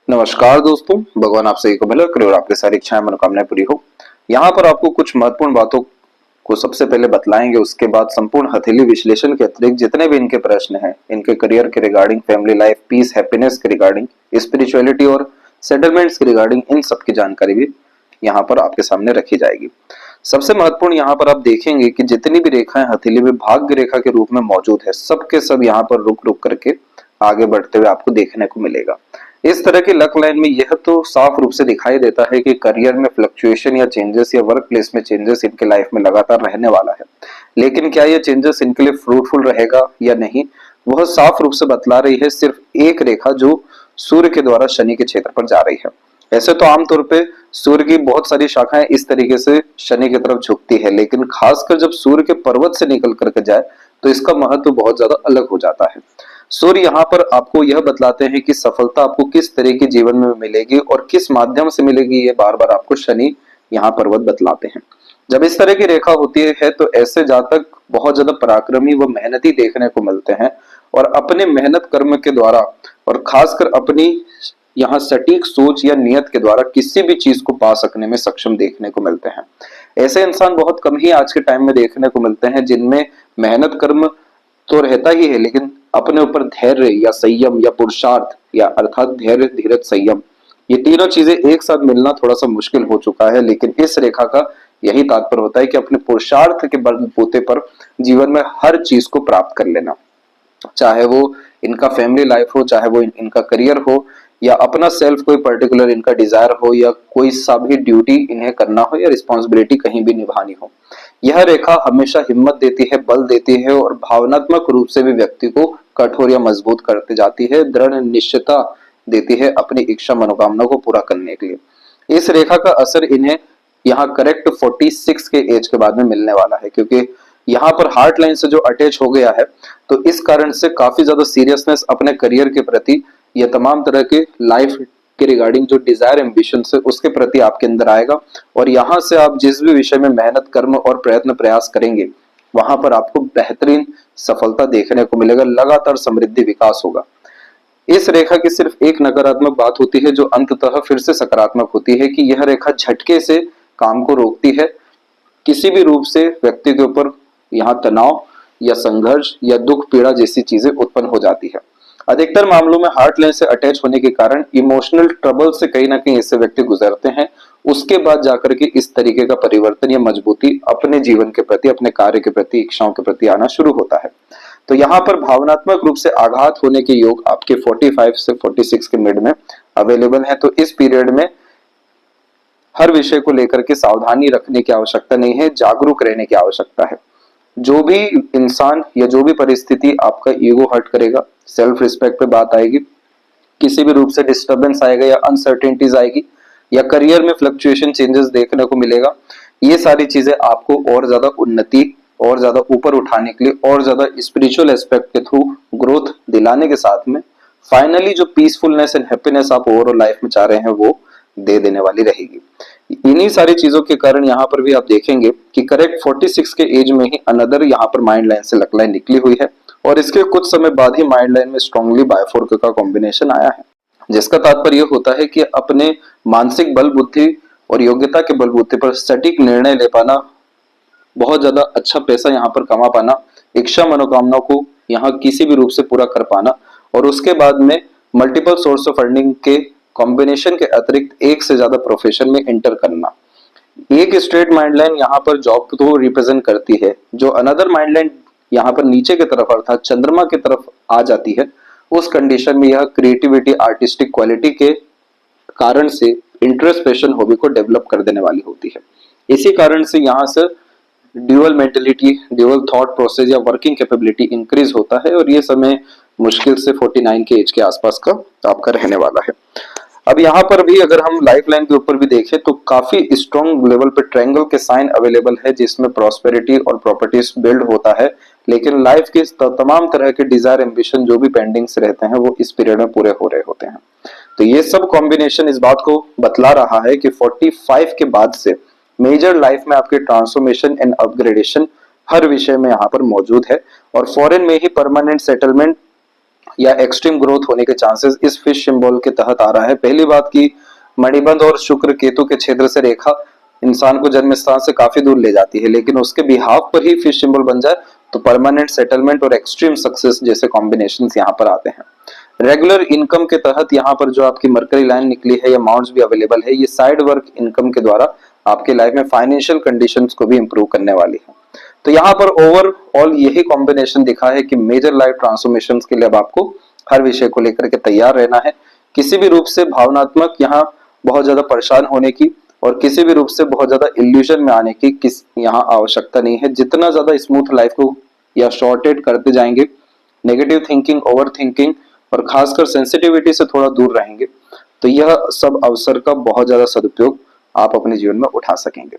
नमस्कार दोस्तों, भगवान आप सभी को भला करे और आपकी सारी इच्छाएं मनोकामनाएं पूरी हो। यहाँ पर आपको कुछ महत्वपूर्ण बातों को सबसे पहले बतलाएंगे, उसके बाद संपूर्ण हथेली विश्लेषण के अतिरिक्त जितने भी इनके प्रश्न हैं, इनके करियर के regarding, family life, peace, happiness के रिगार्डिंग, स्पिरिचुअलिटी और सेटलमेंट्स के रिगार्डिंग, इन सब की जानकारी भी यहाँ पर आपके सामने रखी जाएगी। सबसे महत्वपूर्ण यहाँ पर आप देखेंगे कि जितनी भी रेखाएं हथेली में भाग्य रेखा के रूप में मौजूद है, सबके सब यहाँ पर रुक रुक करके आगे बढ़ते हुए आपको देखने को मिलेगा। इस तरह की लक लाइन में यह तो साफ रूप से दिखाई देता है कि करियर में फ्लक्चुएशन या चेंजेस या वर्क प्लेस में चेंजेस इनके लाइफ में लगातार रहने वाला है। लेकिन क्या यह चेंजेस इनके लिए फ्रूटफुल रहेगा या नहीं, वह साफ रूप से बतला रही है सिर्फ एक रेखा जो सूर्य के द्वारा शनि के क्षेत्र पर जा रही है। ऐसे तो आमतौर पे सूर्य की बहुत सारी शाखाएं इस तरीके से शनि की तरफ झुकती है, लेकिन खासकर जब सूर्य के पर्वत से निकल करके जाए तो इसका महत्व बहुत ज्यादा अलग हो जाता है। सूर्य यहाँ पर आपको यह बतलाते हैं कि सफलता आपको किस तरह के जीवन में मिलेगी और किस माध्यम से मिलेगी, ये बार बार आपको शनि यहाँ पर्वत बतलाते हैं। जब इस तरह की रेखा होती है तो ऐसे जातक बहुत ज्यादा पराक्रमी व मेहनती देखने को मिलते हैं और अपने मेहनत कर्म के द्वारा और खासकर अपनी यहाँ सटीक सोच या नियत के द्वारा किसी भी चीज को पा सकने में सक्षम देखने को मिलते हैं। ऐसे इंसान बहुत कम ही आज के टाइम में देखने को मिलते हैं जिनमें मेहनत कर्म तो रहता ही है, लेकिन अपने ऊपर धैर्य या संयम या पुरुषार्थ या अर्थात धैर्य, धीरज, संयम, ये तीनों चीजें एक साथ मिलना थोड़ा सा मुश्किल हो चुका है। लेकिन इस रेखा का यही तात्पर्य होता है कि अपने पुरुषार्थ के बलबूते पर जीवन में हर चीज को प्राप्त कर लेना, चाहे वो इनका फैमिली लाइफ हो, चाहे वो इनका करियर हो, या अपना सेल्फ कोई पर्टिकुलर इनका डिजायर हो, या कोई सा भी ड्यूटी इन्हें करना हो या रिस्पॉन्सिबिलिटी कहीं भी निभानी हो। यह रेखा हमेशा हिम्मत देती है, बल देती है और भावनात्मक रूप से भी व्यक्ति को कठोर या मजबूत करते जाती है, दृढ़ निश्चयता देती है अपनी इच्छा मनोकामना को पूरा करने के लिए। इस रेखा का असर इन्हें यहाँ करेक्ट 46 के एज के बाद में मिलने वाला है, क्योंकि यहाँ पर हार्ट लाइन से जो अटैच हो गया है तो इस कारण से काफी ज्यादा सीरियसनेस अपने करियर के प्रति या तमाम तरह के लाइफ के रिगार्डिंग जो डिजायर एम्बिशन है उसके प्रति आपके अंदर आएगा। और यहाँ से आप जिस भी विषय में मेहनत कर्म और प्रयत्न प्रयास करेंगे वहां पर आपको बेहतरीन सफलता देखने को मिलेगा, लगातार समृद्धि विकास होगा। इस रेखा की सिर्फ एक नकारात्मक बात होती है जो अंततः फिर से सकारात्मक होती है कि यह रेखा झटके से काम को रोकती है। किसी भी रूप से व्यक्ति के ऊपर यहाँ तनाव या संघर्ष या दुख पीड़ा जैसी चीजें उत्पन्न हो जाती है। अधिकतर मामलों में हार्ट लाइन से अटैच होने के कारण इमोशनल ट्रबल से कहीं ना कहीं ऐसे व्यक्ति गुजरते हैं। उसके बाद जाकर के इस तरीके का परिवर्तन या मजबूती अपने जीवन के प्रति, अपने कार्य के प्रति, इच्छाओं के प्रति आना शुरू होता है। तो यहाँ पर भावनात्मक रूप से आघात होने के योग आपके 45 से 46 के मिड में अवेलेबल है। तो इस पीरियड में हर विषय को लेकर के सावधानी रखने की आवश्यकता नहीं है, जागरूक रहने की आवश्यकता है। जो भी इंसान या जो भी परिस्थिति आपका ईगो हर्ट करेगा, सेल्फ रिस्पेक्ट पे बात आएगी, किसी भी रूप से डिस्टरबेंस आएगा या अनसर्टेनिटीज आएगी या करियर में फ्लक्चुएशन चेंजेस देखने को मिलेगा, ये सारी चीजें आपको और ज्यादा उन्नति और ज्यादा ऊपर उठाने के लिए और ज्यादा स्पिरिचुअल एस्पेक्ट के थ्रू ग्रोथ दिलाने के साथ में फाइनली जो पीसफुलनेस एंड हैप्पीनेस आप ओवरऑल लाइफ में चाह रहे हैं वो दे देने वाली रहेगी। इन्हीं सारी चीजों के कारण यहाँ पर भी आप देखेंगे कि करेक्ट 46 के एज में ही अनदर यहाँ पर माइंड लाइन से लक लाइन निकली हुई है और इसके कुछ समय बाद ही माइंड लाइन में स्ट्रांगली बायफोर्क का कॉम्बिनेशन आया है, जिसका तात्पर्य होता है कि अपने मानसिक बल बुद्धि और योग्यता के बलबूते पर सटीक निर्णय ले पाना, बहुत ज्यादा अच्छा पैसा यहाँ पर कमा पाना, इच्छा मनोकामना को यहाँ किसी भी रूप से पूरा कर पाना और उसके बाद में मल्टीपल सोर्स ऑफ अर्निंग के कॉम्बिनेशन के अतिरिक्त एक से ज्यादा प्रोफेशन में एंटर करना। एक स्ट्रेट माइंड लाइन यहाँ पर जॉब को रिप्रेजेंट करती है, जो अनदर माइंड लाइन यहाँ पर नीचे की तरफ अर्थात चंद्रमा की तरफ आ जाती है। उस कंडीशन में यह क्रिएटिविटी, आर्टिस्टिक क्वालिटी के कारण से इंटरेस्ट, पैशन, हॉबी को डेवलप कर देने वाली होती है। इसी कारण से यहाँ से dual mentality, dual thought process या वर्किंग कैपेबिलिटी इंक्रीज होता है और ये समय मुश्किल से 49 के एज के आसपास का आपका रहने वाला है। अब यहाँ पर भी अगर हम लाइफ लाइन के ऊपर भी देखें तो काफी स्ट्रॉन्ग लेवल पे ट्रायंगल के साइन अवेलेबल है जिसमें प्रॉस्पेरिटी और प्रॉपर्टीज बिल्ड होता है, लेकिन लाइफ के तमाम तरह के डिजायर एम्बिशन जो भी पेंडिंग्स रहते हैं वो इस पीरियड में पूरे हो रहे होते हैं। तो ये सब कॉम्बिनेशन इस बात को बतला रहा है कि 45 के बाद से मेजर लाइफ में आपके ट्रांसफॉर्मेशन एंड अपग्रेडेशन हर विषय में यहाँ पर मौजूद है और फॉरेन में ही परमानेंट सेटलमेंट या एक्सट्रीम ग्रोथ होने के चांसेस इस फिश सिंबल के तहत आ रहा है। पहली बात की मणिबंध और शुक्र केतु के क्षेत्र से रेखा इंसान को जन्म स्थान से काफी दूर ले जाती है, लेकिन उसके बिहाफ पर ही फिश सिंबल बन जाए तो परमानेंट सेटलमेंट और एक्सट्रीम सक्सेस जैसे कॉम्बिनेशंस यहाँ पर आते हैं। रेगुलर इनकम के तहत यहाँ पर जो आपकी मरकरी लाइन निकली है या अमाउंट्स भी अवेलेबल है, ये साइड वर्क इनकम के द्वारा आपके लाइफ में फाइनेंशियल कंडीशंस को भी इंप्रूव करने वाली है। तो यहाँ पर ओवरऑल यही कॉम्बिनेशन दिखा है कि मेजर लाइफ ट्रांसफॉर्मेशन के लिए अब आपको हर विषय को लेकर के तैयार रहना है। किसी भी रूप से भावनात्मक यहाँ बहुत ज्यादा परेशान होने की और किसी भी रूप से बहुत ज्यादा इल्यूजन में आने की किस यहाँ आवश्यकता नहीं है। जितना ज्यादा स्मूथ लाइफ को या शॉर्टेड करते जाएंगे, नेगेटिव थिंकिंग, ओवर थिंकिंग और खासकर सेंसिटिविटी से थोड़ा दूर रहेंगे, तो यह सब अवसर का बहुत ज्यादा सदुपयोग आप अपने जीवन में उठा सकेंगे।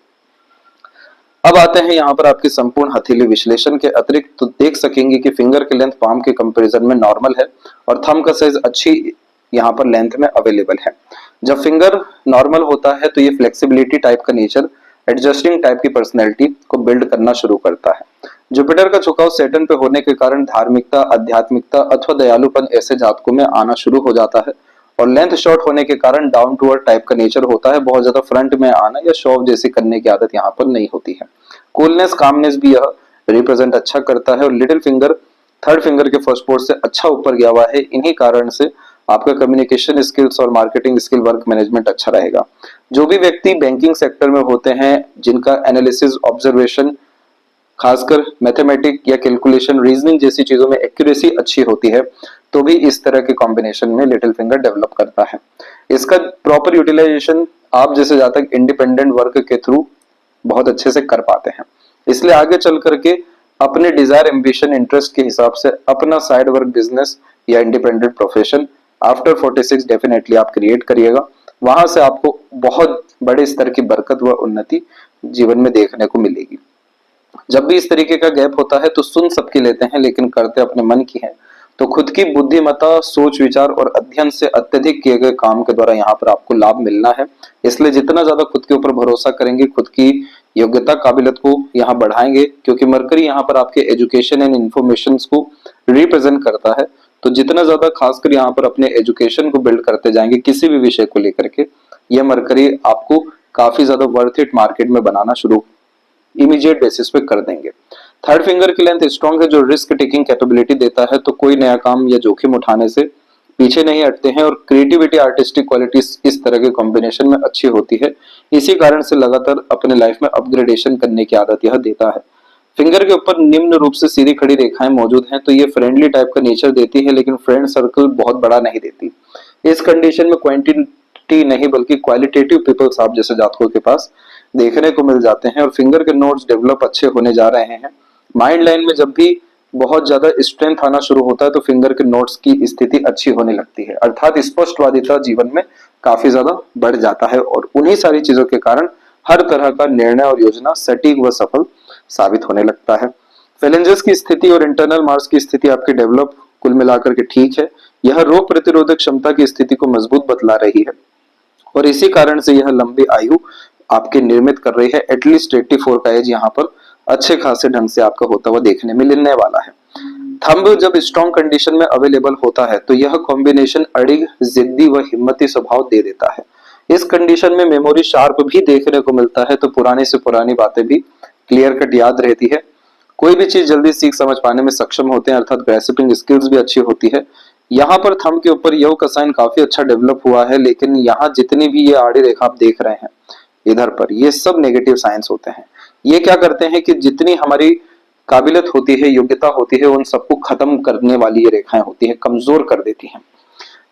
अब आते हैं यहाँ पर आपके संपूर्ण हथेली विश्लेषण के अतिरिक्त तो देख सकेंगे कि फिंगर की लेंथ पाम के कंपैरिजन में नॉर्मल है और थंब का साइज अच्छी यहाँ पर लेंथ में अवेलेबल है। जब फिंगर नॉर्मल होता है तो ये फ्लेक्सिबिलिटी टाइप का नेचर, एडजस्टिंग टाइप की पर्सनैलिटी को बिल्ड करना शुरू करता है। जुपिटर का झुकाव सैटर्न पे होने के कारण धार्मिकता, आध्यात्मिकता अथवा दयालुपन ऐसे जातकों में आना शुरू हो जाता है और लेंथ शॉर्ट होने के कारण डाउन टू अर्थ टाइप का नेचर होता है। बहुत ज्यादा फ्रंट में आना या शो ऑफ जैसी करने की आदत यहाँ पर नहीं होती है। कूलनेस, कामनेस भी यह रिप्रेजेंट अच्छा करता है और लिटिल फिंगर थर्ड फिंगर के फर्स्ट पोर्ट से अच्छा ऊपर गया हुआ है। इन्हीं कारण से आपका कम्युनिकेशन स्किल्स और मार्केटिंग स्किल, वर्क मैनेजमेंट अच्छा रहेगा। जो भी व्यक्ति बैंकिंग सेक्टर में होते हैं, जिनका एनालिसिस, ऑब्जर्वेशन, खासकर मैथमेटिक या कैलकुलेशन, रीजनिंग जैसी चीजों में एक्यूरेसी अच्छी होती है, तो भी इस तरह के कॉम्बिनेशन में लिटिल फिंगर डेवलप करता है। इसका प्रॉपर यूटिलाइजेशन आप जैसे जातक इंडिपेंडेंट वर्क के थ्रू बहुत अच्छे से कर पाते हैं। इसलिए आगे चल करके अपने डिजायर, एम्बिशन, इंटरेस्ट के हिसाब से अपना साइड वर्क बिजनेस या इंडिपेंडेंट प्रोफेशन आफ्टर 46 डेफिनेटली आप क्रिएट करिएगा। वहां से आपको बहुत बड़े स्तर की बरकत व उन्नति जीवन में देखने को मिलेगी। जब भी इस तरीके का गैप होता है तो सुन सबकी लेते हैं लेकिन करते अपने मन की है। तो खुद की बुद्धिमत्ता, सोच, विचार और अध्ययन से अत्यधिक किए गए काम के द्वारा यहाँ पर आपको लाभ मिलना है। इसलिए जितना ज्यादा खुद के ऊपर भरोसा करेंगे, खुद की योग्यता, काबिलियत को यहाँ बढ़ाएंगे, क्योंकि मरकरी यहाँ पर आपके एजुकेशन एंड इंफॉर्मेशन को रिप्रेजेंट करता है। तो जितना ज्यादा खासकर यहाँ पर अपने एजुकेशन को बिल्ड करते जाएंगे किसी भी विषय को लेकर के, यह मरकरी आपको काफी ज्यादा वर्थ इट मार्केट में बनाना शुरू इमीडिएट बेसिस पे कर देंगे। थर्ड फिंगर की लेंथ स्ट्रॉन्ग है जो रिस्क टेकिंग कैपेबिलिटी देता है, तो कोई नया काम या जोखिम उठाने से पीछे नहीं हटते हैं और क्रिएटिविटी, आर्टिस्टिक क्वालिटीज इस तरह के कॉम्बिनेशन में अच्छी होती है। इसी कारण से लगातार अपने लाइफ में अपग्रेडेशन करने की आदत यह देता है। फिंगर के ऊपर निम्न रूप से सीधी खड़ी रेखाएं मौजूद हैं तो ये फ्रेंडली टाइप का नेचर देती है, लेकिन फ्रेंड सर्कल बहुत बड़ा नहीं देती। इस कंडीशन में क्वांटिटी नहीं बल्कि क्वालिटेटिव पीपल्स आप जैसे जातकों के पास देखने को मिल जाते हैं और फिंगर के नोट्स डेवलप अच्छे होने जा रहे हैं। माइंड लाइन में जब भी बहुत ज्यादा स्ट्रेंथ आना शुरू होता है तो फिंगर के नोट्स की स्थिति अच्छी होने लगती है, अर्थात स्पष्टवादिता जीवन में काफी ज्यादा बढ़ जाता है और उन्हीं सारी चीजों के कारण हर तरह का निर्णय और योजना सटीक व सफल साबित होने लगता है। फेलेंजेस की स्थिति और इंटरनल मार्स की स्थिति आपके डेवलप कुल मिलाकर के ठीक है। यह रोग प्रतिरोधक क्षमता की स्थिति को मजबूत बतला रही है और इसी कारण से यह लंबी आयु आपके निर्मित कर रही है। एटलीस्ट 84 का एज यहाँ पर अच्छे खासे ढंग से आपका होता हुआ देखने में मिलने वाला है। थंब जब स्ट्रॉन्ग कंडीशन में अवेलेबल होता है तो यह कॉम्बिनेशन अड़िग, जिद्दी व हिम्मती स्वभाव दे देता है। इस कंडीशन में मेमोरी शार्प भी देखने को मिलता है, तो पुरानी से पुरानी बातें भी क्लियर कट याद रहती है। कोई भी चीज जल्दी सीख समझ पाने में सक्षम होते हैं, अर्थात ग्रेस्पिंग स्किल्स भी अच्छी होती है। यहाँ पर थंब के ऊपर योग का साइन काफी अच्छा डेवलप हुआ है, लेकिन यहाँ जितनी भी ये आड़ी रेखा आप देख रहे हैं इधर पर, ये सब नेगेटिव साइंस होते हैं। ये क्या करते हैं कि जितनी हमारी काबिलियत होती है, योग्यता होती है, उन सबको खत्म करने वाली ये रेखाएं होती है, कमजोर कर देती हैं।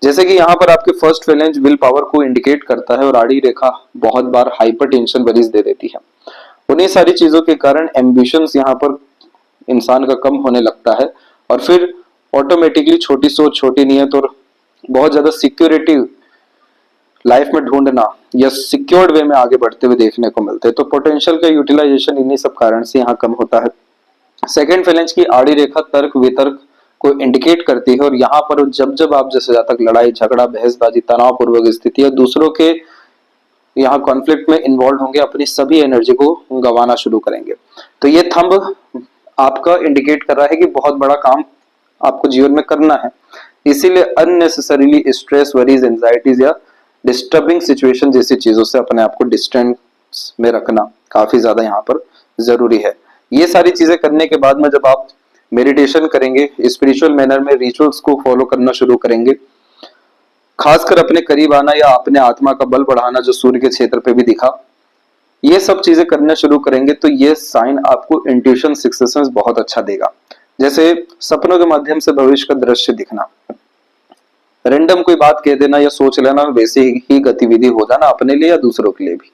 जैसे कि यहाँ पर आपके फर्स्ट फेलेंज विल पावर को इंडिकेट करता है और आड़ी रेखा बहुत बार हाइपर टेंशन वरीज दे देती है। उन्हीं सारी चीजों के कारण एम्बिशंस यहाँ पर इंसान का कम होने लगता है और फिर ऑटोमेटिकली छोटी सोच, छोटी नीयत और बहुत ज्यादा सिक्योरिटी लाइफ में ढूंढना या सिक्योर्ड वे में आगे बढ़ते हुए देखने को मिलते हैं। तो पोटेंशियल का यूटिलाइजेशन इन्हीं सब कारण से यहाँ कम होता है। सेकेंड फेलेंज की आड़ी रेखा तर्क वितर्क को इंडिकेट करती है और यहाँ पर जब जब आप जैसे जातक लड़ाई झगड़ा, बहसबाजी, तनावपूर्वक स्थिति या दूसरों के यहाँ कॉन्फ्लिक्ट में इन्वॉल्व होंगे, अपनी सभी एनर्जी को गंवाना शुरू करेंगे। तो ये थंब आपका इंडिकेट कर रहा है कि बहुत बड़ा काम आपको जीवन में करना है। इसीलिए अननेसेसरीली स्ट्रेस, वरीज, एंजाइटीज या डिस्टर्बिंग सिचुएशन जैसी चीजों से अपने आप को डिस्टेंस में रखना काफी ज्यादा यहाँ पर जरूरी है। ये सारी चीजें करने के बाद में जब आप मेडिटेशन करेंगे, स्पिरिचुअल मैनर में रिचुअल्स को फॉलो करना शुरू करेंगे, खासकर अपने करीब आना या अपने आत्मा का बल बढ़ाना जो सूर्य के क्षेत्र पे भी दिखा, ये सब चीजें करना शुरू करेंगे तो ये साइन आपको इंट्यूशन सक्सेस में बहुत अच्छा देगा। जैसे सपनों के माध्यम से भविष्य का दृश्य दिखना, रैंडम कोई बात कह देना या सोच लेना, वैसे ही गतिविधि हो जाना अपने लिए या दूसरों के लिए भी।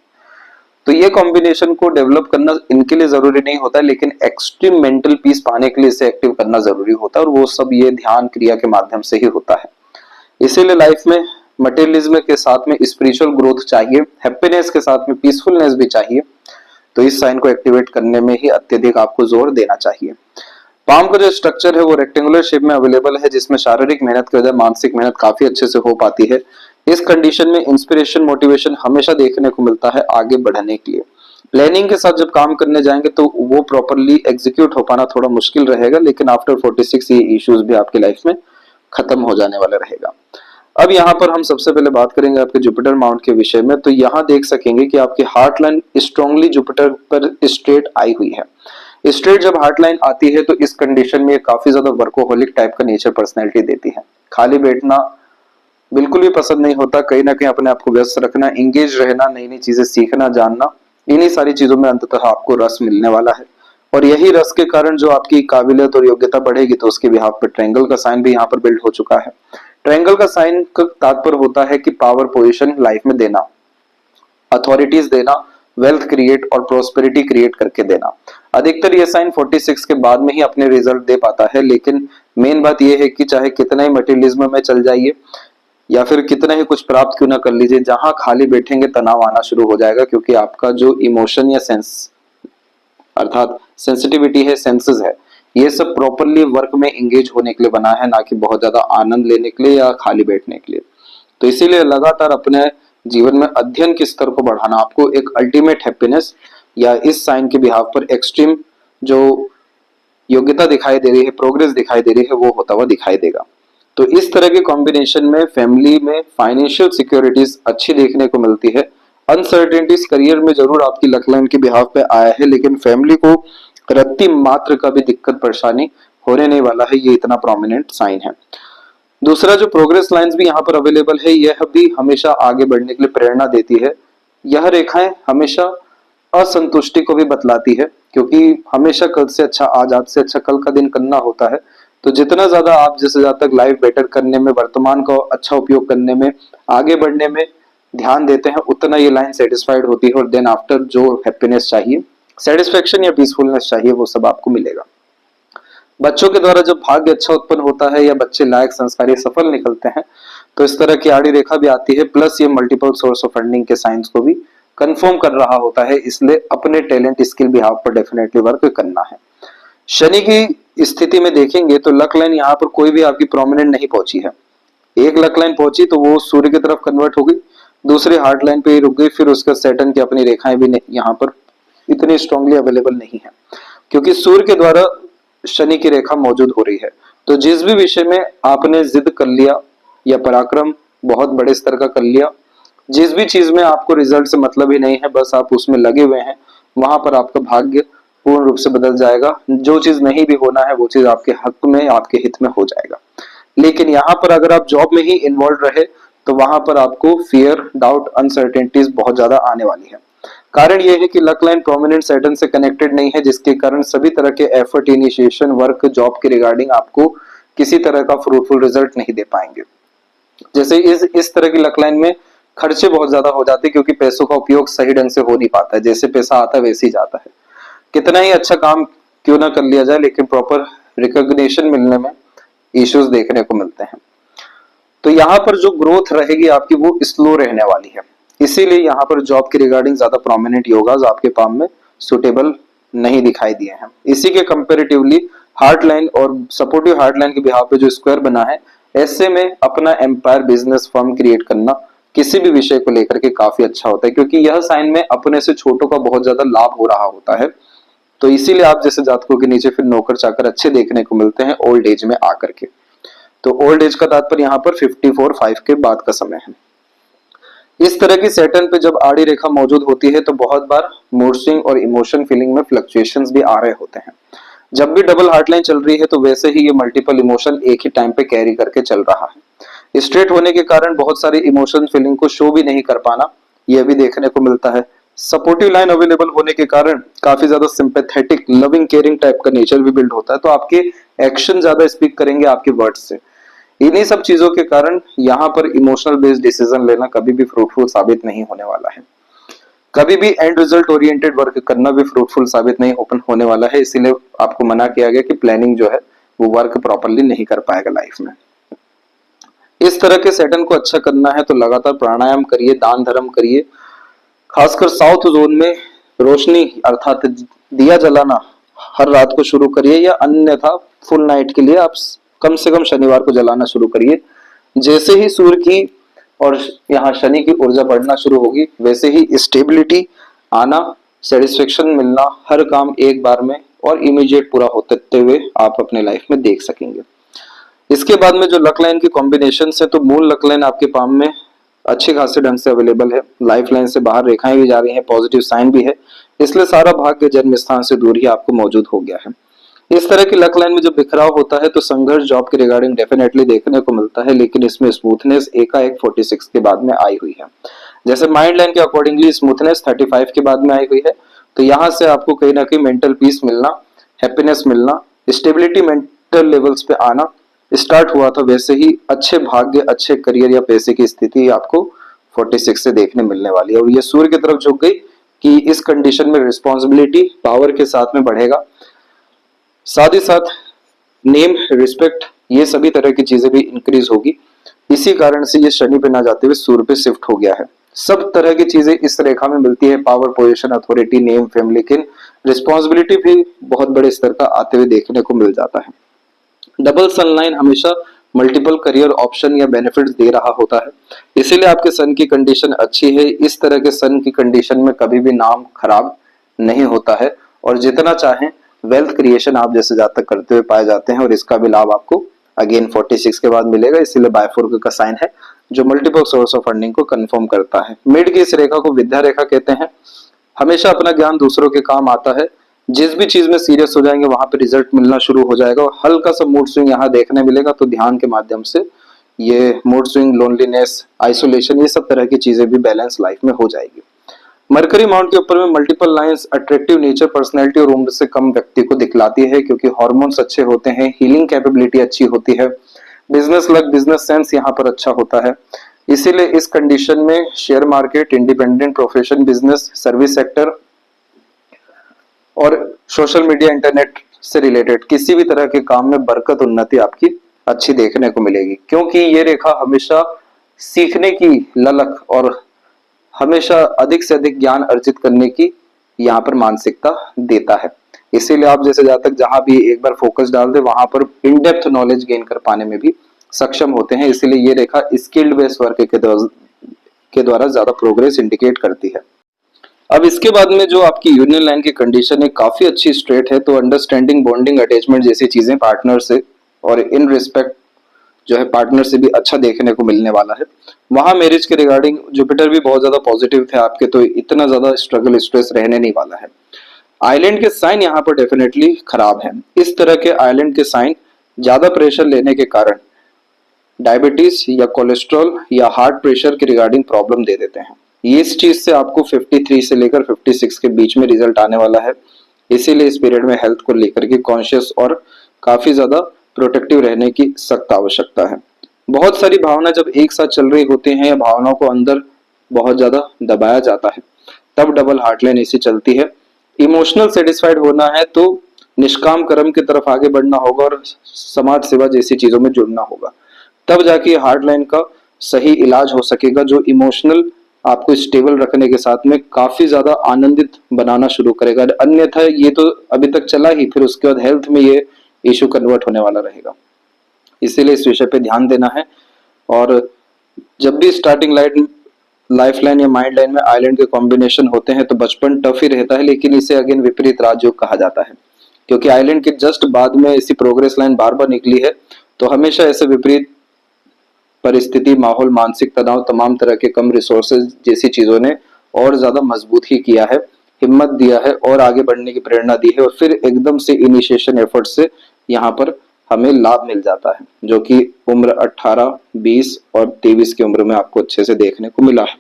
तो ये कॉम्बिनेशन को डेवलप करना इनके लिए जरूरी नहीं होता है, लेकिन एक्सट्रीम मेंटल पीस पाने के लिए इसे एक्टिव करना जरूरी होता है, और वो सब ये ध्यान क्रिया के माध्यम से ही होता है। इसीलिए लाइफ में मटेरियलिज्म के साथ में स्पिरिचुअल ग्रोथ चाहिए, हैप्पीनेस के साथ में पीसफुलनेस भी चाहिए। तो इस साइन को एक्टिवेट करने में ही अत्यधिक आपको जोर देना चाहिए। पाम का जो स्ट्रक्चर है वो रेक्टेंगुलर शेप में अवेलेबल है, जिसमें शारीरिक मेहनत के बजाय मानसिक मेहनत काफी अच्छे से हो पाती है। इस कंडीशन में इंस्पिरेशन, मोटिवेशन हमेशा देखने को मिलता है आगे बढ़ने के लिए। प्लानिंग के साथ जब काम करने जाएंगे तो वो प्रॉपरली एग्जीक्यूट हो पाना थोड़ा मुश्किल रहेगा, लेकिन आफ्टर 46 ये इश्यूज भी आपकी लाइफ में खत्म हो जाने वाला रहेगा। अब यहाँ पर हम सबसे पहले बात करेंगे आपके जुपिटर माउंट के विषय में। तो यहाँ देख सकेंगे कि आपकी हार्ट लाइन स्ट्रांगली जुपिटर पर स्ट्रेट आई हुई है। स्ट्रेट जब हार्ट लाइन आती है तो इस कंडीशन में काफी ज्यादा वर्कोहोलिक टाइप का नेचर पर्सनैलिटी देती है। खाली बैठना बिल्कुल भी पसंद नहीं होता, कहीं ना कहीं अपने आप को व्यस्त रखना, एंगेज रहना, नई नई चीजें सीखना, जानना, इन्हीं सारी चीजों में अंततः आपको रस मिलने वाला है। और यही रस के कारण जो आपकी काबिलियत और योग्यता बढ़ेगी, तो उसके बिहाफ पर ट्रायंगल का साइन भी यहाँ पर बिल्ड हो चुका है। ट्रायंगल का साइन का तात्पर्य होता है कि पावर पोजीशन लाइफ में देना, अथॉरिटीज देना, वेल्थ क्रिएट और प्रोस्पेरिटी क्रिएट करके देना। अधिकतर ये साइन 46 के बाद में ही अपने रिजल्ट दे पाता है, लेकिन मेन बात यह है कि चाहे कितना ही मटेरियलिज्म में चल जाइए या फिर कितना ही कुछ प्राप्त क्यों ना कर लीजिए, जहां खाली बैठेंगे तनाव आना शुरू हो जाएगा, क्योंकि आपका जो इमोशन या सेंस अर्थात सेंसिटिविटी है, सेंसेस है, ये सब प्रॉपरली वर्क में एंगेज होने के लिए बना है, ना कि बहुत ज्यादा आनंद लेने के लिए या खाली बैठने के लिए। तो इसीलिए लगातार अपने जीवन में अध्ययन के स्तर को बढ़ाना आपको एक अल्टीमेट हैप्पीनेस या इस साइन के बिहाफ पर एक्सट्रीम जो योग्यता दिखाई दे रही है, प्रोग्रेस दिखाई दे रही है, वो होता हुआ दिखाई देगा। तो इस तरह के कॉम्बिनेशन में फैमिली में फाइनेंशियल सिक्योरिटीज अच्छी देखने को मिलती है। अनसर्टेनिटीज करियर में जरूर आपकी लक लाइन के बिहाफ पे आया है, लेकिन फैमिली को रत्ती मात्र का भी दिक्कत परेशानी होने नहीं वाला है, ये इतना प्रोमिनेंट साइन है। दूसरा जो प्रोग्रेस लाइंस भी यहाँ पर अवेलेबल है, यह भी हमेशा आगे बढ़ने के लिए प्रेरणा देती है। यह रेखाएं हमेशा असंतुष्टि को भी बतलाती है, क्योंकि हमेशा कल से अच्छा आज, आज से अच्छा कल का दिन करना होता है। तो जितना ज्यादा आप जैसे ज्यादा तक लाइफ बेटर करने में, वर्तमान का अच्छा उपयोग करने में, आगे बढ़ने में ध्यान देते हैं, उतना ये लाइन सेटिस्फाइड होती है, और देन आफ्टर जो हैप्पीनेस चाहिए, सेटिस्फेक्शन या पीसफुलनेस चाहिए, वो सब आपको मिलेगा। बच्चों के द्वारा जब भाग्य अच्छा उत्पन्न होता है या बच्चे लायक, संस्कारी, सफल निकलते हैं, तो इस तरह की आड़ी रेखा भी आती है। प्लस ये मल्टीपल सोर्स ऑफ फंडिंग के साइंस को भी कंफर्म कर रहा होता है, इसलिए अपने टैलेंट, स्किल बिहाफ पर डेफिनेटली वर्क करना है। शनि की स्थिति में देखेंगे तो लक लाइन यहाँ पर कोई भी आपकी प्रोमिनेंट नहीं पहुंची है। एक लक लाइन पहुंची तो वो सूर्य की तरफ कन्वर्ट हो गई, दूसरी हार्ट लाइन पे ही रुक गई, फिर उसका सैटर्न की अपनी रेखाएं भी यहाँ पर इतनी स्ट्रांगली अवेलेबल नहीं है, क्योंकि सूर्य के द्वारा शनि की रेखा मौजूद हो रही है। तो जिस भी विषय में आपने जिद कर लिया या पराक्रम बहुत बड़े स्तर का कर लिया, जिस भी चीज में आपको रिजल्ट से मतलब ही नहीं है, बस आप उसमें लगे हुए हैं, वहां पर आपका भाग्य पूर्ण रूप से बदल जाएगा। जो चीज नहीं भी होना है वो चीज आपके हक में, आपके हित में हो जाएगा। लेकिन यहाँ पर अगर आप जॉब में ही इन्वॉल्व रहे तो वहां पर आपको फियर, डाउट, अनसर्टेनिटीज बहुत ज्यादा आने वाली है। कारण यह है कि लक लाइन प्रोमिनेंट सैटर्न से कनेक्टेड नहीं है, जिसके कारण सभी तरह के एफर्ट, इनिशिएशन, वर्क, जॉब के रिगार्डिंग आपको किसी तरह का फ्रूटफुल रिजल्ट नहीं दे पाएंगे। जैसे इस तरह की लक लाइन में खर्चे बहुत ज्यादा हो जाते हैं, क्योंकि पैसों का उपयोग सही ढंग से हो नहीं पाता है, जैसे पैसा आता है वैसे ही जाता है। कितना ही अच्छा काम क्यों ना कर लिया जाए, लेकिन प्रॉपर रिकॉग्निशन मिलने में इश्यूज देखने को मिलते हैं। तो यहाँ पर जो ग्रोथ रहेगी आपकी वो स्लो रहने वाली है, इसीलिए यहाँ पर जॉब के रिगार्डिंग ज्यादा प्रोमिनेंट योगाज आपके पाम में सुटेबल नहीं दिखाई दिए हैं। इसी के कंपेरेटिवली हार्ट लाइन और सपोर्टिव हार्ट लाइन के बिहाफ पे जो स्क्वायर बना है, ऐसे में अपना एम्पायर, बिजनेस फर्म क्रिएट करना किसी भी विषय को लेकर के काफी अच्छा होता है, क्योंकि यह साइन में अपने से छोटों का बहुत ज्यादा लाभ हो रहा होता है। तो इसीलिए आप जैसे जातकों के नीचे फिर नौकर चाकर अच्छे देखने को मिलते हैं ओल्ड एज में आकर के। तो ओल्ड एज का तात्पर्य यहाँ पर 54-5 के बाद का समय है। इस तरह की सैटर्न पे जब आड़ी रेखा मौजूद होती है तो बहुत बार मूड स्विंग और इमोशन फीलिंग में फ्लक्चुएशंस भी आ रहे होते हैं। जब भी डबल हार्ट लाइन चल रही है तो वैसे ही ये मल्टीपल इमोशन एक ही टाइम पे कैरी करके चल रहा है। स्ट्रेट होने के कारण बहुत सारे इमोशन फीलिंग को शो भी नहीं कर पाना, यह भी देखने को मिलता है। सपोर्टिव लाइन अवेलेबल होने के कारण काफी ज्यादा सिंपैथेटिक लविंग केयरिंग टाइप का नेचर भी बिल्ड होता है, तो आपके एक्शन ज्यादा स्पीक करेंगे आपके वर्ड्स से। इन्हीं सब चीजों के कारण यहाँ पर इमोशनल बेस्ड डिसीजन लेना कभी भी फ्रूटफुल साबित नहीं होने वाला है। कभी भी एंड रिजल्ट ओरिएंटेड वर्क करना भी फ्रूटफुल साबित नहीं होने वाला है। इसीलिए आपको मना किया गया कि प्लानिंग जो है वो वर्क प्रॉपरली नहीं कर पाएगा लाइफ में। इस तरह के सेटन को अच्छा करना है तो लगातार प्राणायाम करिए, दान धर्म करिए। खासकर साउथ जोन में रोशनी अर्थात दिया जलाना हर रात को शुरू करिए, या अन्यथा फुल नाइट के लिए आप कम से कम शनिवार को जलाना शुरू करिए। जैसे ही सूर्य की और यहाँ शनि की ऊर्जा बढ़ना शुरू होगी वैसे ही स्टेबिलिटी आना, सेटिस्फेक्शन मिलना, हर काम एक बार में और इमीडिएट पूरा होते हुए आप अपने लाइफ में देख सकेंगे। इसके बाद में जो लक लाइन की कॉम्बिनेशन है, तो मूल लक लाइन आपके पाम में अच्छे खासे ढंग से अवेलेबल है। लाइफ लाइन से बाहर रेखाएं भी जा रही हैं, पॉजिटिव साइन भी है, इसलिए सारा भाग्य जन्म स्थान से दूर ही आपको मौजूद हो गया है। इस तरह की लक लाइन में जब बिखराव होता है तो संघर्ष जॉब के रिगार्डिंग डेफिनेटली देखने को मिलता है, लेकिन इसमें स्मूथनेस एकाएक 46 के बाद में आई हुई है। जैसे माइंड लाइन के अकॉर्डिंगली स्मूथनेस 35 के बाद में आई हुई है, तो यहाँ से आपको कहीं ना कहीं मेंटल पीस मिलना, हैप्पीनेस मिलना, स्टेबिलिटी मेंटल लेवल्स पे आना स्टार्ट हुआ था। वैसे ही अच्छे भाग्य, अच्छे करियर या पैसे की स्थिति आपको 46 से देखने मिलने वाली है। और ये सूर्य की तरफ झुक गई कि इस कंडीशन में रिस्पॉन्सिबिलिटी पावर के साथ में बढ़ेगा, साथ ही साथ नेम, रिस्पेक्ट, ये सभी तरह की चीजें भी इंक्रीज होगी। इसी कारण से ये शनि पे ना जाते हुए सूर्य पे शिफ्ट हो गया है। सब तरह की चीजें इस रेखा में मिलती है, power, position, authority, name, fame, लेकिन रिस्पॉन्सिबिलिटी भी बहुत बड़े स्तर का आते हुए देखने को मिल जाता है। डबल सन लाइन हमेशा मल्टीपल करियर ऑप्शन या बेनिफिट्स दे रहा होता है, इसीलिए आपके सन की कंडीशन अच्छी है। इस तरह के सन की कंडीशन में कभी भी नाम खराब नहीं होता है, और जितना चाहें वेल्थ क्रिएशन आप जैसे जातक करते हुए पाए जाते हैं, और इसका भी लाभ आपको अगेन 46 के बाद मिलेगा। इसीलिए बायफोर्क का साइन है जो मल्टीपल सोर्स ऑफ फंडिंग को कंफर्म करता है। मिड की इस रेखा को विद्या रेखा कहते हैं। हमेशा अपना ज्ञान दूसरों के काम आता है। जिस भी चीज में सीरियस हो जाएंगे वहां पे रिजल्ट मिलना शुरू हो जाएगा, और हल्का सा मूड स्विंग यहाँ देखने मिलेगा, तो ध्यान के माध्यम से ये मूड स्विंग, लोनलीनेस, आइसोलेशन, ये सब तरह की चीजें भी बैलेंस लाइफ में हो जाएगी। मरकरी माउंट के ऊपर में multiple lines attractive nature, personality और उम्र से कम व्यक्ति को दिखलाती है, क्योंकि हार्मोन्स अच्छे होते हैं, हीलिंग कैपेबिलिटी अच्छी होती है, बिजनेस लक, बिजनेस सेंस यहाँ पर अच्छा होता है। इसीलिए इस कंडीशन में share market, independent profession, business, service sector और सोशल मीडिया, इंटरनेट से रिलेटेड किसी भी तरह के काम में बरकत, उन्नति आपकी अच्छी देखने को मिलेगी, क्योंकि ये रेखा हमेशा सीखने की ललक और हमेशा अधिक से अधिक ज्ञान अर्जित करने की यहाँ पर मानसिकता देता है। इसीलिए आप जैसे जातक जहां भी एक बार फोकस डाल दे वहां पर इन डेप्थ नॉलेज गेन कर पाने में भी सक्षम होते हैं। इसीलिए ये रेखा स्किल्ड बेस्ड वर्क के द्वारा ज्यादा प्रोग्रेस इंडिकेट करती है। अब इसके बाद में जो आपकी यूनियन लाइन की कंडीशन है काफी अच्छी स्ट्रेट है, तो अंडरस्टैंडिंग, बॉन्डिंग, अटैचमेंट जैसी चीजें पार्टनर से और इन रिस्पेक्ट जो है पार्टनर से भी अच्छा देखने को मिलने वाला है। वहां मैरिज के रिगार्डिंग जुपिटर भी बहुत ज्यादा पॉजिटिव थे आपके, तो इतना ज्यादा स्ट्रगल, स्ट्रेस रहने नहीं वाला है। आइलैंड के साइन यहाँ पर डेफिनेटली खराब है। इस तरह के आइलैंड के साइन ज्यादा प्रेशर लेने के कारण डायबिटीज या कोलेस्ट्रॉल या हार्ट प्रेशर के रिगार्डिंग प्रॉब्लम दे देते हैं। इस चीज से आपको 53 से लेकर 56 के बीच में रिजल्ट आने वाला है। इसीलिए इस पीरियड में हेल्थ को लेकर के कॉन्शियस और काफी ज्यादा प्रोटेक्टिव रहने की सख्त आवश्यकता है। बहुत सारी भावना जब एक साथ चल रही होती हैं या भावनाओं को अंदर बहुत ज्यादा दबाया जाता है, तब डबल हार्ट लाइन ऐसी चलती है। इमोशनल सेटिस्फाइड होना है तो निष्काम कर्म की तरफ आगे बढ़ना होगा और समाज सेवा जैसी चीजों में जुड़ना होगा, तब जाके हार्ट लाइन का सही इलाज हो सकेगा, जो इमोशनल आपको स्टेबल रखने के साथ में काफी ज्यादा आनंदित बनाना शुरू करेगा। अन्यथा ये तो अभी तक चला ही, फिर उसके बाद हेल्थ में ये इशू कन्वर्ट होने वाला रहेगा। इसीलिए इस विषय पे ध्यान देना है। और जब भी स्टार्टिंग लाइन लाइफलाइन या माइंड लाइन में आइलैंड के कॉम्बिनेशन होते हैं तो बचपन टफ ही रहता है, लेकिन इसे अगेन विपरीत राजयोग कहा जाता है, क्योंकि आइलैंड के जस्ट बाद में ऐसी प्रोग्रेस लाइन बार बार निकली है। तो हमेशा ऐसे विपरीत परिस्थिति, माहौल, मानसिक तनाव, तमाम तरह के कम रिसोर्सेज जैसी चीजों ने और ज्यादा मजबूत ही किया है, हिम्मत दिया है और आगे बढ़ने की प्रेरणा दी है, और फिर एकदम से इनिशिएशन एफर्ट से यहाँ पर हमें लाभ मिल जाता है, जो कि उम्र 18, 20 और 23 की उम्र में आपको अच्छे से देखने को मिला है।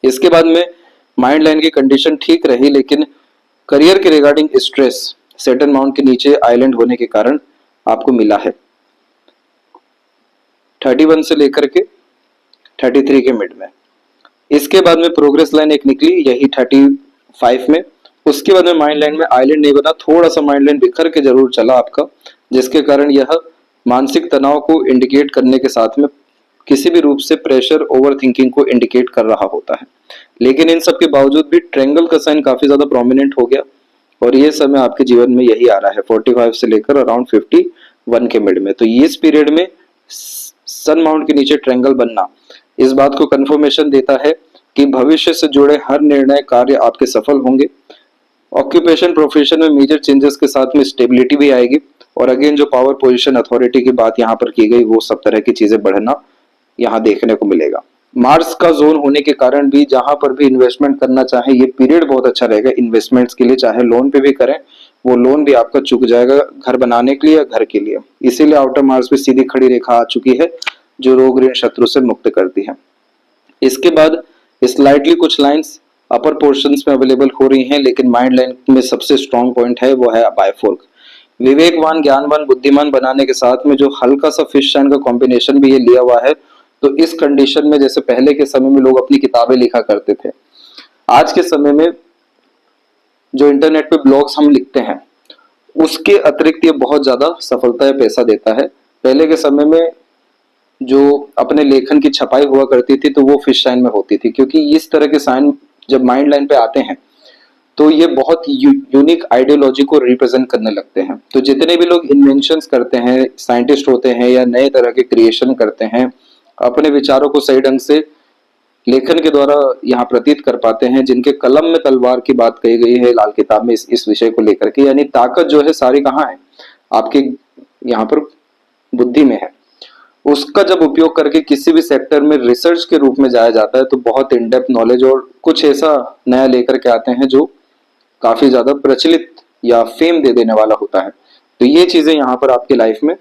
इसके बाद में माइंड लाइन की कंडीशन ठीक रही, लेकिन करियर के रिगार्डिंग स्ट्रेस सैटर्न माउंट के नीचे आइलैंड होने के कारण आपको मिला है 31 से लेकर के 33 के मिड में। इसके बाद में प्रोग्रेस लाइन एक निकली यही 35 में। उसके बाद में माइंड लाइन में आइलैंड नहीं बना, थोड़ा सा माइंड लाइन बिखर के जरूर चला आपका, जिसके कारण यह मानसिक तनाव को इंडिकेट करने के साथ में किसी भी रूप से प्रेशर, ओवर थिंकिंग को इंडिकेट कर रहा होता है। लेकिन इन सब के बावजूद भी ट्रायंगल का साइन काफी ज्यादा प्रोमिनेंट हो गया, और ये समय आपके जीवन में यही आ रहा है 45 से लेकर अराउंड 51 के मिड में। तो इस पीरियड में सन माउंट के नीचे ट्रायंगल बनना इस बात को कंफर्मेशन देता है कि भविष्य से जुड़े हर निर्णय, कार्य आपके सफल होंगे। ऑक्यूपेशन, प्रोफेशन में मेजर चेंजेस के साथ में स्टेबिलिटी भी आएगी, और अगेन जो पावर, पोजीशन, अथॉरिटी की बात यहाँ पर की गई, वो सब तरह की चीजें बढ़ना यहाँ देखने को मिलेगा। मार्स का जोन होने के कारण भी जहां पर भी इन्वेस्टमेंट करना चाहे ये पीरियड बहुत अच्छा रहेगा इन्वेस्टमेंट्स के लिए, चाहे लोन पे भी करें, वो लोन भी आपका चुक जाएगा घर बनाने के लिए या घर के लिए। इसीलिए आउटर मार्स पे सीधी खड़ी रेखा आ चुकी है जो रोग, ऋण, शत्रु से मुक्त करती है। इसके बाद स्लाइटली कुछ लाइंस अपर पोर्शंस में अवेलेबल हो रही हैं, लेकिन माइंड लाइन में सबसे स्ट्रॉन्ग पॉइंट है वो है बायफोर्क। विवेकवान, ज्ञानवान, बुद्धिमान बनाने के साथ में जो हल्का सा फिश साइन का कॉम्बिनेशन भी ये लिया हुआ है। तो इस कंडीशन में जैसे पहले के समय में लोग अपनी किताबें लिखा करते थे, आज के समय में जो इंटरनेट पे ब्लॉग्स हम लिखते हैं उसके अतिरिक्त ये बहुत ज्यादा सफलता या पैसा देता है। पहले के समय में जो अपने लेखन की छपाई हुआ करती थी तो वो फिश साइन में होती थी, क्योंकि इस तरह के साइन जब माइंड लाइन पे आते हैं तो ये बहुत यूनिक आइडियोलॉजी को रिप्रेजेंट करने लगते हैं। तो जितने भी लोग इन्वेंशंस करते हैं, साइंटिस्ट होते हैं या नए तरह के क्रिएशन करते हैं, अपने विचारों को सही ढंग से लेखन के द्वारा यहाँ प्रतीत कर पाते हैं, जिनके कलम में तलवार की बात कही गई है लाल किताब में इस विषय को लेकर के, यानी ताकत जो है सारी कहाँ है, आपके यहाँ पर बुद्धि में है। उसका जब उपयोग करके किसी भी सेक्टर में रिसर्च के रूप में जाया जाता है तो बहुत इन डेप्थ नॉलेज और कुछ ऐसा नया लेकर के आते हैं जो काफी ज्यादा प्रचलित या फेम दे देने वाला होता है। तो ये चीजें यहाँ पर आपकी लाइफ में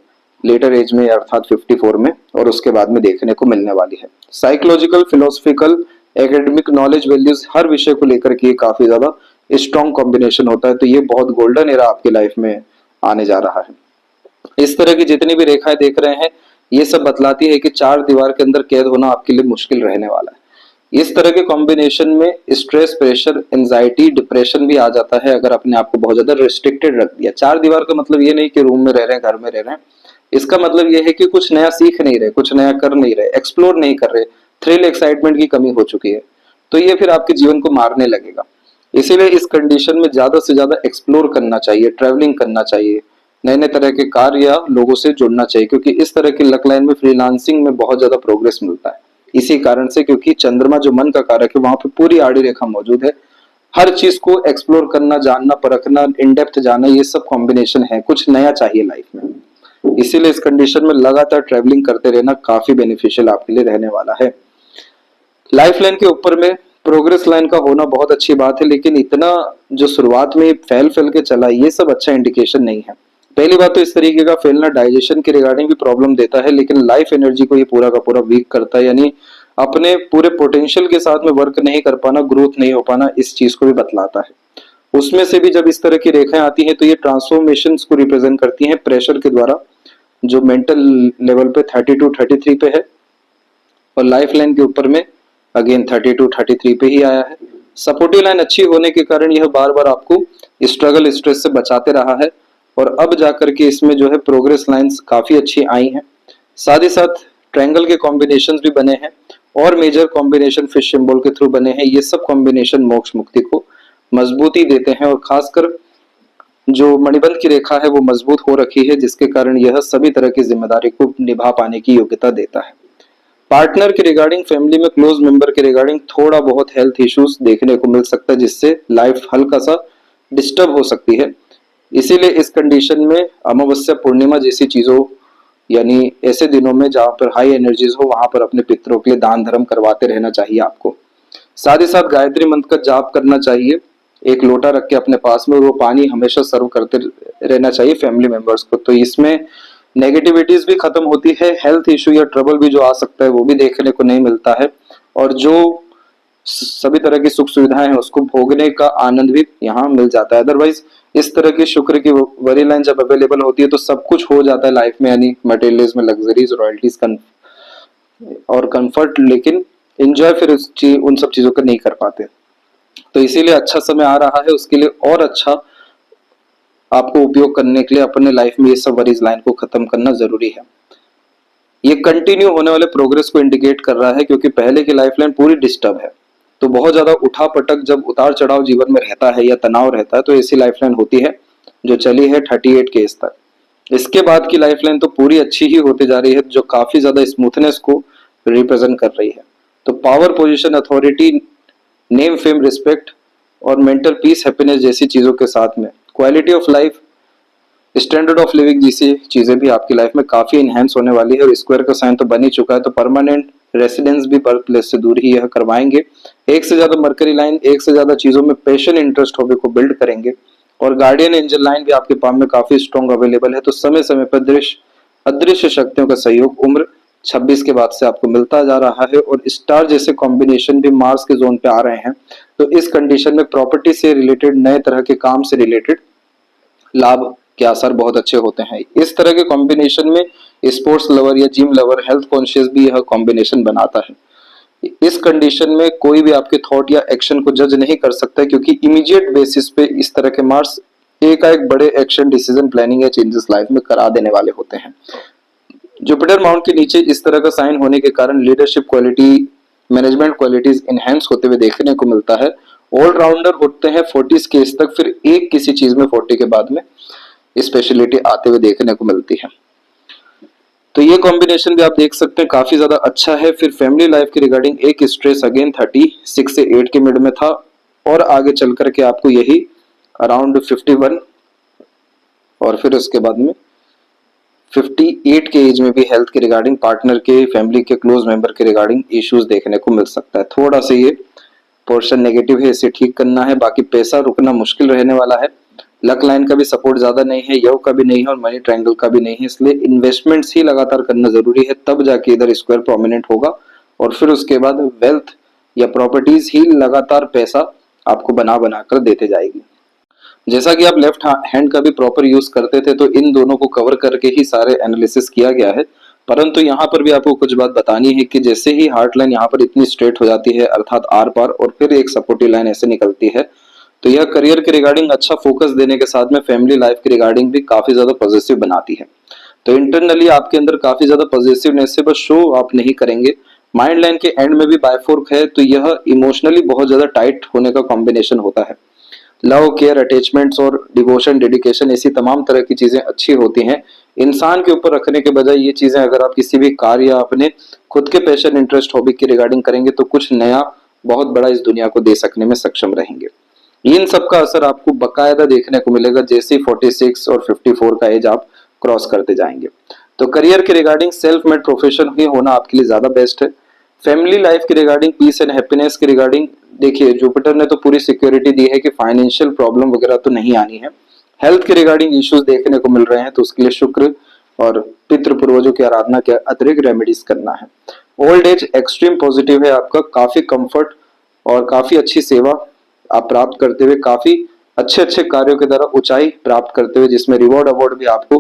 लेटर एज में अर्थात 54 में और उसके बाद में देखने को मिलने वाली है। Psychological, philosophical, academic knowledge, values, हर विषय को लेकर के काफी ज्यादा स्ट्रॉन्ग कॉम्बिनेशन होता है। तो ये बहुत गोल्डन एरा आपकी लाइफ में आने जा रहा है। इस तरह की जितनी भी रेखाएं देख रहे हैं ये सब बतलाती है कि चार दीवार के अंदर कैद होना आपके लिए मुश्किल रहने वाला है। इस तरह के कॉम्बिनेशन में स्ट्रेस, प्रेशर, एंजाइटी, डिप्रेशन भी आ जाता है अगर अपने आप को बहुत ज्यादा रिस्ट्रिक्टेड रख दिया। चार दीवार का मतलब ये नहीं कि रूम में रह रहे हैं, घर में रह रहे हैं, इसका मतलब ये है कि कुछ नया सीख नहीं रहे, कुछ नया कर नहीं रहे, एक्सप्लोर नहीं कर रहे, थ्रिल, एक्साइटमेंट की कमी हो चुकी है। तो ये फिर आपके जीवन को मारने लगेगा। इसीलिए इस कंडीशन में ज्यादा से ज्यादा एक्सप्लोर करना चाहिए, ट्रैवलिंग करना चाहिए, नए नए तरह के कार्य या लोगों से जुड़ना चाहिए, क्योंकि इस तरह की लक लाइन में फ्रीलांसिंग में बहुत ज्यादा प्रोग्रेस मिलता है। इसी कारण से, क्योंकि चंद्रमा जो मन का कारक है वहां पे पूरी आड़ी रेखा मौजूद है। हर चीज को एक्सप्लोर करना, जानना, परखना, इन डेप्थ जाना, ये सब कॉम्बिनेशन है। कुछ नया चाहिए लाइफ में, इसीलिए इस कंडीशन में लगातार ट्रैवलिंग करते रहना काफी बेनिफिशियल आपके लिए रहने वाला है। लाइफ लाइन के ऊपर में प्रोग्रेस लाइन का होना बहुत अच्छी बात है, लेकिन इतना जो शुरुआत में फैल के चला ये सब अच्छा इंडिकेशन नहीं है। पहली बात तो इस तरीके का फैलना डाइजेशन के रिगार्डिंग भी प्रॉब्लम देता है, लेकिन लाइफ एनर्जी को ये पूरा का पूरा वीक करता है, यानी अपने पूरे पोटेंशियल के साथ में वर्क नहीं कर पाना, ग्रोथ नहीं हो पाना, इस चीज को भी बतलाता है। उसमें से भी जब इस तरह की रेखाएं आती हैं तो ये ट्रांसफॉर्मेशन को रिप्रेजेंट करती हैं प्रेशर के द्वारा, जो मेंटल लेवल पे 32, 33 पे है, और लाइफ लाइन के ऊपर में अगेन 32, 33 पे ही आया है। सपोर्टिव लाइन अच्छी होने के कारण यह बार बार आपको स्ट्रगल, स्ट्रेस से बचाते रहा है, और अब जाकर के इसमें जो है प्रोग्रेस लाइंस काफी अच्छी आई हैं। साथ ही साथ ट्रायंगल के कॉम्बिनेशंस भी बने हैं और मेजर कॉम्बिनेशन फिश सिंबल के थ्रू बने हैं। ये सब कॉम्बिनेशन मोक्ष मुक्ति को मजबूती देते हैं, और खासकर जो मणिबंध की रेखा है वो मजबूत हो रखी है, जिसके कारण यह सभी तरह की जिम्मेदारी को निभा पाने की योग्यता देता है। पार्टनर के रिगार्डिंग, फैमिली में क्लोज मेंबर के रिगार्डिंग थोड़ा बहुत हेल्थ इश्यूज देखने को मिल सकता है, जिससे लाइफ हल्का सा डिस्टर्ब हो सकती है। इसीलिए इस कंडीशन में अमावस्या पूर्णिमा जैसी चीजों, यानी ऐसे दिनों में जहां पर हाई एनर्जीज हो, वहां पर अपने पितरों के लिए दान धर्म करवाते रहना चाहिए आपको। साथ ही साथ गायत्री मंत्र का जाप करना चाहिए, एक लोटा रख के अपने पास में, और वो पानी हमेशा सर्व करते रहना चाहिए फैमिली मेंबर्स को। तो इसमें नेगेटिविटीज भी खत्म होती है, हेल्थ इश्यू या ट्रबल भी जो आ सकता है वो भी देखने को नहीं मिलता है, और जो सभी तरह की सुख सुविधाएं हैं उसको भोगने का आनंद भी यहाँ मिल जाता है। अदरवाइज इस तरह की शुक्र की वरी लाइन जब अवेलेबल होती है तो सब कुछ हो जाता है लाइफ में, यानी मटेरियलिज्म, लग्जरीज, रॉयल्टीज और कंफर्ट, लेकिन एंजॉय फिर उन सब चीजों को नहीं कर पाते। तो इसीलिए अच्छा समय आ रहा है, उसके लिए और अच्छा आपको उपयोग करने के लिए अपने लाइफ में ये सब वरीज लाइन को खत्म करना जरूरी है। ये कंटिन्यू होने वाले प्रोग्रेस को इंडिकेट कर रहा है, क्योंकि पहले की लाइफ लाइन पूरी डिस्टर्ब है। तो बहुत ज्यादा उठा पटक, जब उतार चढ़ाव जीवन में रहता है या तनाव रहता है, तो ऐसी लाइफ लाइन होती है जो चली है 38 के एज तक। इसके बाद की लाइफ लाइन तो पूरी अच्छी ही होती जा रही है, जो काफी ज्यादा स्मूथनेस को रिप्रेजेंट कर रही है। तो power, position, authority, name, fame, respect और मेंटल पीस, हैप्पीनेस जैसी चीजों के साथ में quality of life, standard of living जैसी चीजें भी आपकी लाइफ में काफी इनहेंस होने वाली है। और स्क्वायर का साइन तो बन ही चुका है, तो परमानेंट रेसिडेंस भी बर्थ प्लेस से दूर ही यह करवाएंगे। एक से ज्यादा मरकरी लाइन, एक से ज्यादा चीजों में पैशन, इंटरेस्ट, हॉबी को बिल्ड करेंगे। और गार्डियन एंजल लाइन भी आपके पाम में काफी स्ट्रॉन्ग अवेलेबल है। तो समय समय पर दृश्य अदृश्य शक्तियों का सहयोग उम्र 26 के बाद से आपको मिलता जा रहा है। और स्टार जैसे कॉम्बिनेशन भी मार्स के जोन पे आ रहे हैं। तो इस कंडीशन में प्रॉपर्टी से रिलेटेड, नए तरह के काम से रिलेटेड लाभ के आसार बहुत अच्छे होते हैं। इस तरह के कॉम्बिनेशन में स्पोर्ट्स लवर या जिम लवर, हेल्थ कॉन्शियस भी यह कॉम्बिनेशन बनाता है। इस कंडीशन में कोई भी आपके थॉट या एक्शन को जज नहीं कर सकता, क्योंकि इमीडिएट बेसिस पे इस तरह के मार्स एक बड़े एक्शन, डिसीजन, प्लानिंग या चेंजेस लाइफ में करा देने वाले होते हैं। जुपिटर माउंट के नीचे इस तरह का साइन होने के कारण leadership quality, management qualities enhance होते हुए देखने को मिलता है। ऑलराउंडर होते हैं 40 के एज तक, फिर एक किसी चीज में 40 के बाद में स्पेशलिटी आते हुए देखने को मिलती है। तो ये कॉम्बिनेशन भी आप देख सकते हैं काफी ज्यादा अच्छा है। फिर फैमिली लाइफ के रिगार्डिंग एक स्ट्रेस अगेन 36 से 8 के मिड में था, और आगे चल करके आपको यही अराउंड 51 और फिर उसके बाद में 58 के एज में भी हेल्थ के रिगार्डिंग, पार्टनर के, फैमिली के क्लोज मेंबर के रिगार्डिंग इश्यूज देखने को मिल सकता है। थोड़ा सा ये पोर्शन नेगेटिव है, इसे ठीक करना है। बाकी पैसा रुकना मुश्किल रहने वाला है। लक लाइन का भी सपोर्ट ज्यादा नहीं है, योग का भी नहीं है, और मनी ट्रायंगल का भी नहीं है। इसलिए इन्वेस्टमेंट्स ही लगातार करना जरूरी है, तब जाके इधर स्क्वायर प्रोमिनेंट होगा। और फिर उसके बाद वेल्थ या प्रॉपर्टीज ही लगातार पैसा आपको बना बना कर देते जाएगी। जैसा कि आप लेफ्ट हैंड का भी प्रॉपर यूज करते थे, तो इन दोनों को कवर करके ही सारे एनालिसिस किया गया है। परंतु यहाँ पर भी आपको कुछ बात बतानी है कि जैसे ही हार्ट लाइन यहाँ पर इतनी स्ट्रेट हो जाती है, अर्थात आर पार, और फिर एक सपोर्टिव लाइन ऐसे निकलती है, तो यह करियर के रिगार्डिंग अच्छा फोकस देने के साथ में फैमिली लाइफ के रिगार्डिंग भी काफी ज्यादा पॉजिटिव बनाती है। तो इंटरनली आपके अंदर काफी ज्यादा पॉजिटिवनेस है, बस शो आप नहीं करेंगे। माइंड लाइन के एंड में भी बायफोर्क है, तो यह इमोशनली बहुत ज्यादा टाइट होने का कॉम्बिनेशन होता है। लव, केयर, अटैचमेंट्स और डिवोशन, डेडिकेशन, ऐसी तमाम तरह की चीजें अच्छी होती हैं। इंसान के ऊपर रखने के बजाय ये चीजें अगर आप किसी भी कार्य या अपने खुद के पैशन, इंटरेस्ट, हॉबी के रिगार्डिंग करेंगे, तो कुछ नया बहुत बड़ा इस दुनिया को दे सकने में सक्षम रहेंगे। इन सब का असर आपको बकायदा देखने को मिलेगा जैसे 46 और 54 का एज आप क्रॉस करते जाएंगे। तो करियर के रिगार्डिंग सेल्फ मेड प्रोफेशन ही होना आपके लिए ज्यादा बेस्ट है। फैमिली लाइफ के रिगार्डिंग, पीस एंड हैप्पीनेस के रिगार्डिंग, देखिए जुपिटर ने तो पूरी सिक्योरिटी दी है कि फाइनेंशियल प्रॉब्लम वगैरह तो नहीं आनी है। हेल्थ के रिगार्डिंग इश्यूज देखने को मिल रहे हैं, तो उसके लिए शुक्र और पितृ पूर्वजों की आराधना के अतिरिक्त रेमेडीज करना है। ओल्ड एज एक्सट्रीम पॉजिटिव है आपका, काफी कंफर्ट और काफी अच्छी सेवा आप प्राप्त करते हुए, काफी अच्छे अच्छे कार्यों के द्वारा ऊंचाई प्राप्त करते हुए, जिसमें रिवॉर्ड अवार्ड भी आपको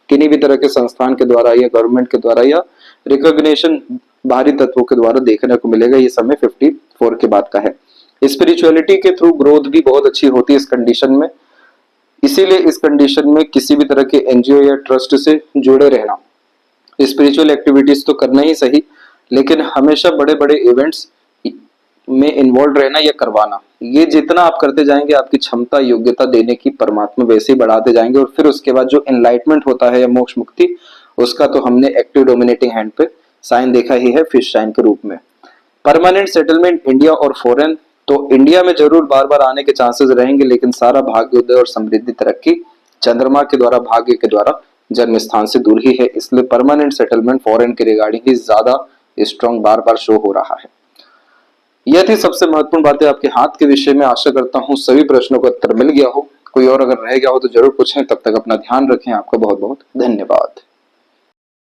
किन्हीं भी तरह के संस्थान के द्वारा या गवर्नमेंट के द्वारा या रिकॉग्निशन बाहरी तत्वों के द्वारा देखने को मिलेगा। ये समय 54 के बाद का है। स्पिरिचुअलिटी के थ्रू ग्रोथ भी बहुत अच्छी होती है इस कंडीशन में। इसीलिए इस कंडीशन में किसी भी तरह के एनजीओ या ट्रस्ट से जुड़े रहना, स्पिरिचुअल एक्टिविटीज तो करना ही सही, लेकिन हमेशा बड़े बड़े इवेंट्स में इन्वॉल्व रहना या करवाना, ये जितना आप करते जाएंगे आपकी क्षमता, योग्यता देने की परमात्मा वैसे ही बढ़ाते जाएंगे। और फिर उसके बाद जो एनलाइटमेंट होता है या मोक्ष मुक्ति, उसका तो हमने एक्टिव डोमिनेटिंग हैंड पे साइन देखा ही है फिश साइन के रूप में। परमानेंट सेटलमेंट इंडिया और फॉरेन, तो इंडिया में जरूर बार बार आने के चांसेस रहेंगे, लेकिन सारा भाग्योदय और समृद्धि तरक्की चंद्रमा के द्वारा, भाग्य के द्वारा जन्म स्थान से दूर ही है, इसलिए परमानेंट सेटलमेंट फॉरेन के रिगार्डिंग ही ज्यादा स्ट्रॉन्ग बार बार शो हो रहा है। यह थी सबसे महत्वपूर्ण बातें आपके हाथ के विषय में। आशा करता हूँ सभी प्रश्नों का उत्तर मिल गया हो। कोई और अगर रह गया हो तो जरूर पूछें। तब तक अपना ध्यान रखें। आपका बहुत बहुत धन्यवाद।